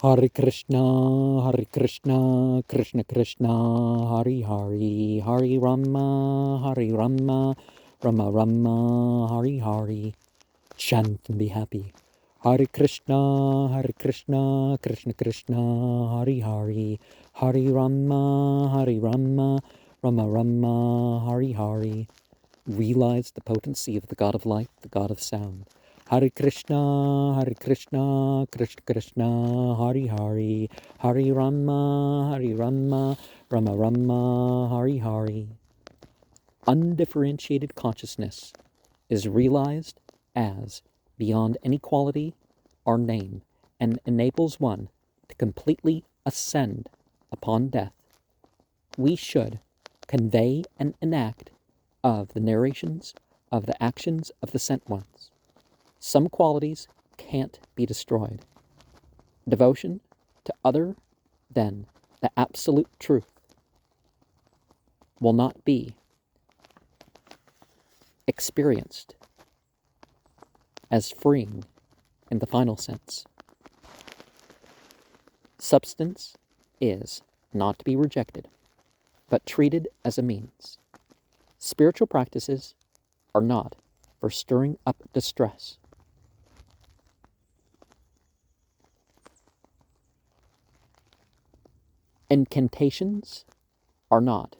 Hare Krishna, Krishna Krishna, Hare Hare, Hare Rama, Rama Rama, Hare Hare. Chant and be happy. Hare Krishna, Krishna Krishna, Hare Hare, Hare Rama, Rama Rama, Hare Hare. Realize the potency of the God of light, the God of sound. Hare Krishna, Krishna Krishna, Hare Hare, Hare Rama, Rama Rama, Hare Hare. Undifferentiated consciousness is realized as beyond any quality or name and enables one to completely ascend upon death. We should convey and enact of the narrations of the actions of the sent ones. Some qualities can't be destroyed. Devotion to other than the absolute truth will not be experienced as freeing in the final sense. Substance is not to be rejected, but treated as a means. Spiritual practices are not for stirring up distress. Incantations are not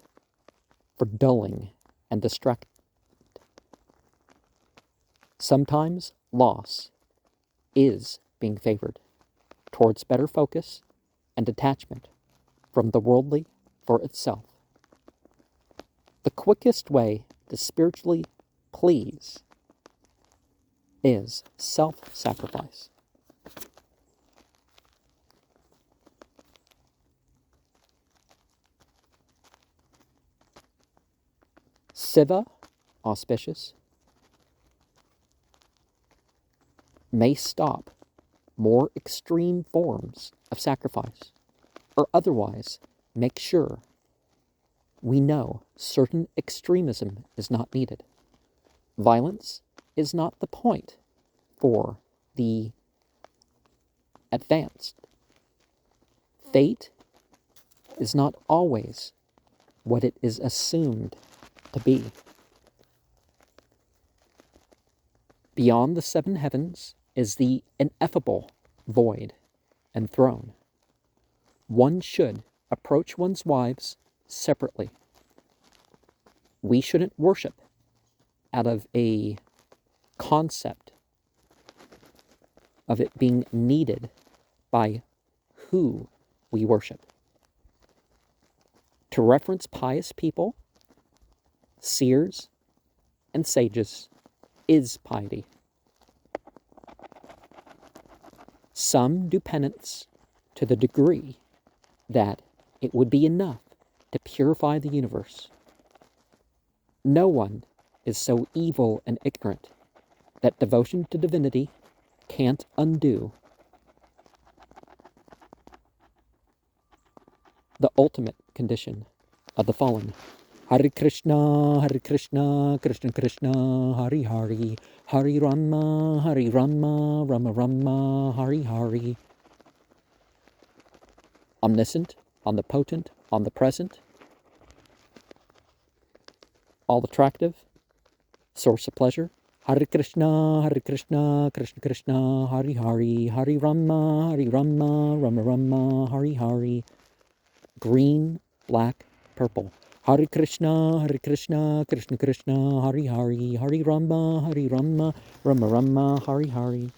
for dulling and distracting. Sometimes loss is being favored towards better focus and detachment from the worldly for itself. The quickest way to spiritually please is self-sacrifice. Siva, auspicious, may stop more extreme forms of sacrifice, or otherwise make sure we know certain extremism is not needed. Violence is not the point for the advanced. Fate is not always what it is assumed to be. Beyond the seven heavens is the ineffable void and throne. One should approach one's wives separately. We shouldn't worship out of a concept of it being needed by who we worship. To reference pious people, seers, and sages is piety. Some do penance to the degree that it would be enough to purify the universe. No one is so evil and ignorant that devotion to divinity can't undo the ultimate condition of the fallen. Hare Krishna, Krishna Krishna, Hare Hare, Hare Rama, Rama Rama, Hare Hare. Omniscient, omnipotent, omnipresent, all attractive, source of pleasure. Hare Krishna, Krishna Krishna, Hare Hare, Hare Rama, Rama Rama, Hare Hare. Green, black, purple. Hare Krishna, Krishna Krishna, Hare Hare, Hare Rama, Rama Rama, Hare Hare.